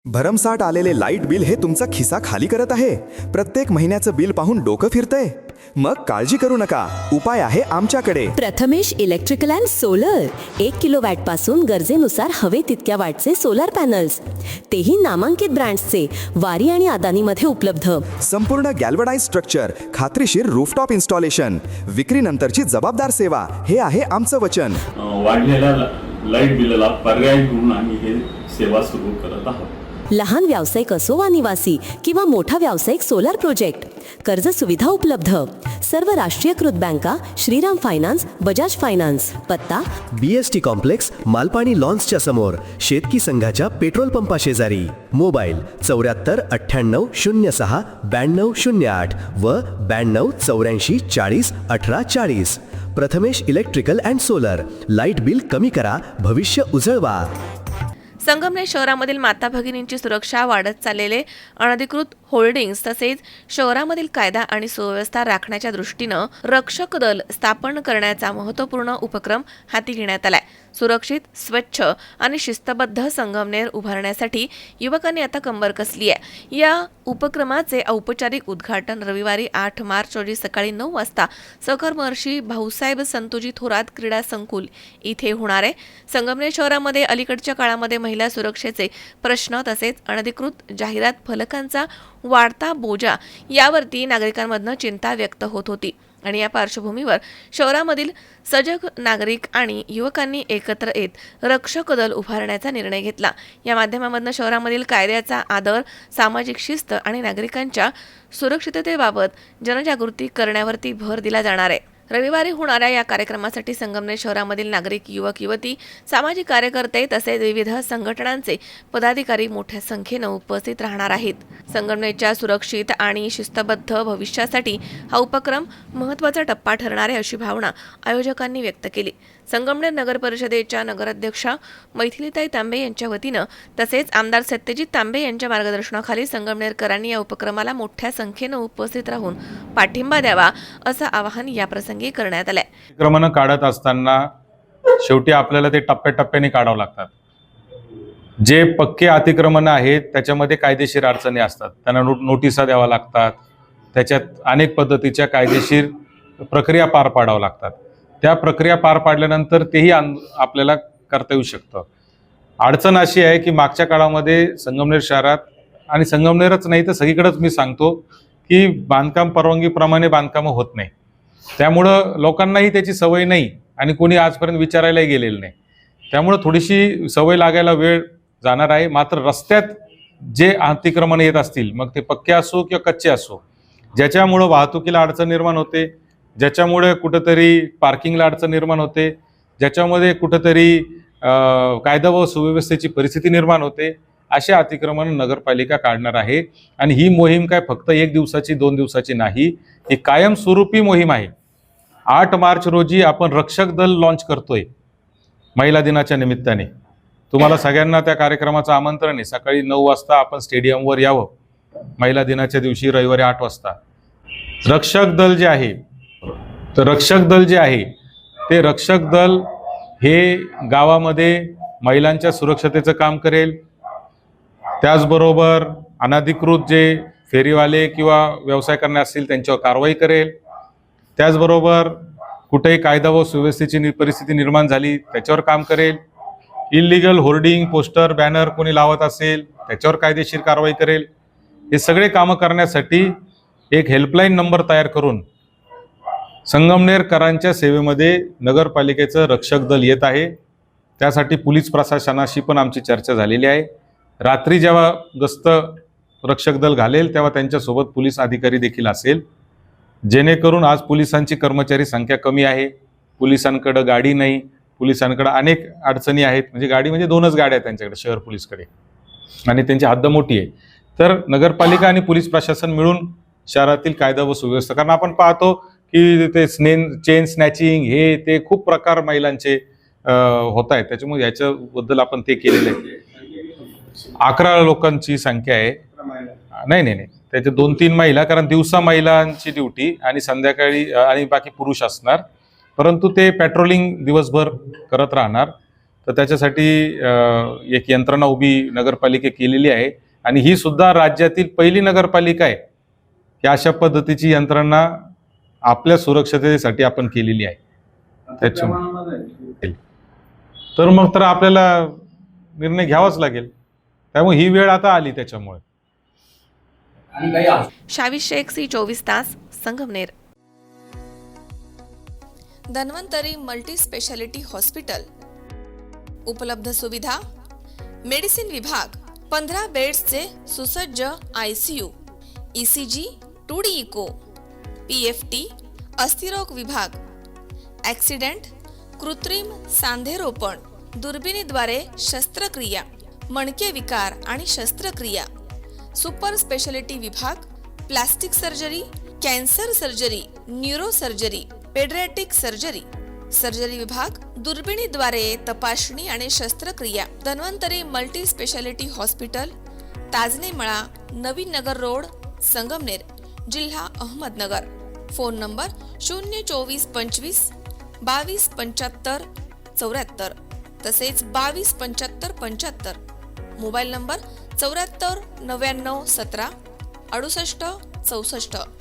भरमसाठ आलेले light bill हे तुमचा खिसा खाली करत आहे. प्रत्येक महिन्याचं बिल पाहून डोकं फिरतंय? मग काळजी करू नका, उपाय आहे आमच्याकडे. Prathamesh electrical and solar. 1 kilowatt पासून गरजेनुसार हवे तितक्या वॅटचे सोलार पॅनल्स, तेही नामांकित ब्रँड्सचे, वारी आणि अदानीमध्ये उपलब्ध. संपूर्ण गॅल्वनाइज स्ट्रक्चर, खात्रीशीर रूफटॉप इन्स्टॉलेशन, विक्रीनंतरची जबाबदार सेवा, हे आहे आमचं वचन. वाढलेल्या लाईट बिलाला पर्याय म्हणून आम्ही हे सेवा सुरू करत आहोत. लहान व्यावसायिक असो वा निवासी किंवा मोठा व्यावसायिक सोलार प्रोजेक्ट, कर्ज सुविधा उपलब्ध. सर्व राष्ट्रीयकृत बँका, श्रीराम फायनान्स, बजाज फायनान्स. पत्ता BST कॉम्प्लेक्स, मालपाणी लॉन्सच्या समोर, शेतकी संघाच्या पेट्रोल पंपा शेजारी. मोबाईल 74 98 06 92 08 व 92 84 40 18 40. Prathamesh electrical and solar. Light bill कमी करा, भविष्य उजळवा. संगमनेर शहरामधील माता भगिनींची सुरक्षा, वाढत चाललेले अनधिकृत होल्डिंग्स तसेच शहरामधील कायदा आणि सुव्यवस्था राखण्याच्या दृष्टीनं रक्षक दल स्थापन करण्याचा महत्त्वपूर्ण उपक्रम हाती घेण्यात आलाय. सुरक्षित, स्वच्छ आणि शिस्तबद्ध संगमनेर उभारण्यासाठी युवकांनी आता कंबर कसली आहे. या उपक्रमाचे औपचारिक उद्घाटन रविवारी 8 मार्च रोजी सकाळी 9 वाजता सहकार महर्षी भाऊसाहेब संतोजी थोरात क्रीडा संकुल इथे होणार आहे. संगमनेर शहरामध्ये अलीकडच्या काळामध्ये महिला सुरक्षेचे प्रश्न तसेच अनधिकृत जाहिरात फलकांचा वाढता बोजा यावरती नागरिकांमधनं चिंता व्यक्त होत होती आणि या पार्श्वभूमीवर शहरामधील सजग नागरिक आणि युवकांनी एकत्र येत रक्षक दल उभारण्याचा निर्णय घेतला. या माध्यमामधनं शहरामधील कायद्याचा आदर, सामाजिक शिस्त आणि नागरिकांच्या सुरक्षिततेबाबत जनजागृती करण्यावरती भर दिला जाणार आहे. रविवारी होणाऱ्या या कार्यक्रमासाठी संगमनेर शहरामधील नागरिक, युवक, युवती, सामाजिक कार्यकर्ते तसेच विविध संघटनांचे पदाधिकारी मोठ्या संख्येनं उपस्थित राहणार आहेत. संगमनेरच्या सुरक्षित आणि शिस्तबद्ध भविष्यासाठी हा उपक्रम महत्त्वाचा टप्पा ठरणार आहे अशी भावना आयोजकांनी व्यक्त केली. संगमनेर नगर परिषदेच्या नगराध्यक्षा मैथिलीताई तांबे यांच्या वतीनं तसेच आमदार सत्यजित तांबे यांच्या मार्गदर्शनाखाली संगमनेरकरांनी या उपक्रमाला मोठ्या संख्येनं उपस्थित राहून पाठिंबा द्यावा असं आवाहन या प्रसंगी करण्यात आलंय. अतिक्रमण काढत असताना शेवटी आपल्याला ते टप्प्याटप्प्याने काढावं लागतात. जे पक्के अतिक्रमण आहेत त्याच्यामध्ये कायदेशीर अडचणी असतात, त्यांना नोटिसा द्याव्या लागतात, त्याच्यात अनेक पद्धतीच्या कायदेशीर प्रक्रिया पार पाडाव्या लागतात. त्या प्रक्रिया पार पाडल्यानंतर तेही आपल्याला करता येऊ शकतं. अडचण अशी आहे की मागच्या काळामध्ये संगमनेर शहरात आणि संगमनेरच नाही तर सगळीकडेच मी सांगतो की बांधकाम परवानगीप्रमाणे बांधकामं होत नाही. त्यामुळं लोकांनाही त्याची सवय नाही आणि कोणी आजपर्यंत विचारायलाही गेलेलं नाही. त्यामुळं थोडीशी सवय लागायला वेळ जाणार आहे. मात्र रस्त्यात जे अतिक्रमण येत असतील, मग ते पक्के असो किंवा कच्चे असो, ज्याच्यामुळं वाहतुकीला अडचण निर्माण होते, ज्याच्यामुळे कुठंतरी पार्किंगला अडचण निर्माण होते, ज्याच्यामध्ये कुठंतरी कायदा व सुव्यवस्थेची परिस्थिती निर्माण होते, असे अतिक्रमण नगरपालिका काढणार आहे. आणि ही मोहीम काय फक्त 1 दिवसाची 2 दिवसाची नाही, ही कायमस्वरूपी मोहीम आहे. 8 मार्च रोजी आपण रक्षक दल लॉन्च करतोय महिला दिनाच्या निमित्ताने. तुम्हाला सगळ्यांना त्या कार्यक्रमाचं आमंत्रण आहे. सकाळी 9 वाजता आपण स्टेडियमवर यावं महिला दिनाच्या दिवशी रविवारी 8 वाजता. रक्षक दल जे आहे, तर रक्षक दल जे आहे ते रक्षक दल हे गावामध्ये महिलांच्या सुरक्षतेचं काम करेल. त्याचबरोबर अनधिकृत जे फेरीवाले किंवा व्यवसाय करणे असतील त्यांच्यावर कारवाई करेल. त्याचबरोबर कुठेही कायदा व सुव्यवस्थेची परिस्थिती निर्माण झाली त्याच्यावर काम करेल. इल्लीगल होर्डिंग, पोस्टर, बॅनर कोणी लावत असेल त्याच्यावर कायदेशीर कारवाई करेल. हे सगळे कामं करण्यासाठी एक हेल्पलाईन नंबर तयार करून संगमनेरकरांच्या सेवेमध्ये नगरपालिकेचं रक्षक दल येत आहे. त्यासाठी पोलीस प्रशासनाशी पण आमची चर्चा झालेली आहे. रात्री जेव्हा गस्त रक्षक दल घालेल तेव्हा त्यांच्यासोबत पोलीस अधिकारी देखील असेल, जेणेकरून आज पोलिसांची कर्मचारी संख्या कमी आहे, पोलिसांकडं गाडी नाही, पोलिसांकडे अनेक अडचणी आहेत. म्हणजे गाडी म्हणजे 2च गाड्या आहेत त्यांच्याकडे शहर पोलीसकडे आणि त्यांची हद्द मोठी आहे. तर नगरपालिका आणि पोलीस प्रशासन मिळून शहरातील कायदा व सुव्यवस्था, कारण आपण पाहतो की ते चेन स्नॅचिंग हे ते खूप प्रकार महिलांचे होत आहेत. त्याच्यामुळे याच्याबद्दल आपण ते केलेलं आहे. 11 लोकांची संख्या आहे. नाही त्याचे 2-3 महिला, कारण दिवसा महिलांची ड्युटी आणि संध्याकाळी आणि बाकी पुरुष असणार, परंतु ते पेट्रोलिंग दिवसभर करत राहणार. तर त्याच्यासाठी एक यंत्रणा उभी नगरपालिका केलेली आहे आणि ही सुद्धा राज्यातील पहिली नगरपालिका आहे की अशा पद्धतीची यंत्रणा आपल्या सुरक्षतेसाठी आपण केलेली आहे. त्याच्यामुळे तर आपल्याला निर्णय घ्यावाच लागेल. त्यामुळे ही वेळ आता आली त्याच्यामुळे. शावी शेख, C24 तास, Sangamner. Dhanvantari multi speciality hospital. उपलब्ध सुविधा: मेडिसिन विभाग, 15 बेड्सचे सुसज्ज ICU, ECG, 2D echo, PFT, अस्थिरोग विभाग, ॲक्सिडेंट, कृत्रिम सांधेरोपण, दुर्बिणीद्वारे शस्त्रक्रिया, मणके विकार आणि शस्त्रक्रिया, सुपर स्पेशालिटी विभाग, plastic surgery, cancer surgery, neuro surgery, paediatric surgery, surgery विभाग, दुर्बिणीद्वारे तपासणी आणि शस्त्रक्रिया. Dhanvantari multi speciality hospital, Tajne मळा, नवीन नगर रोड, संगमनेर, जिल्हा अहमदनगर. फोन नंबर 02425 2275 74 तसेच 2275 75. Mobile number 74 99 17 68 64.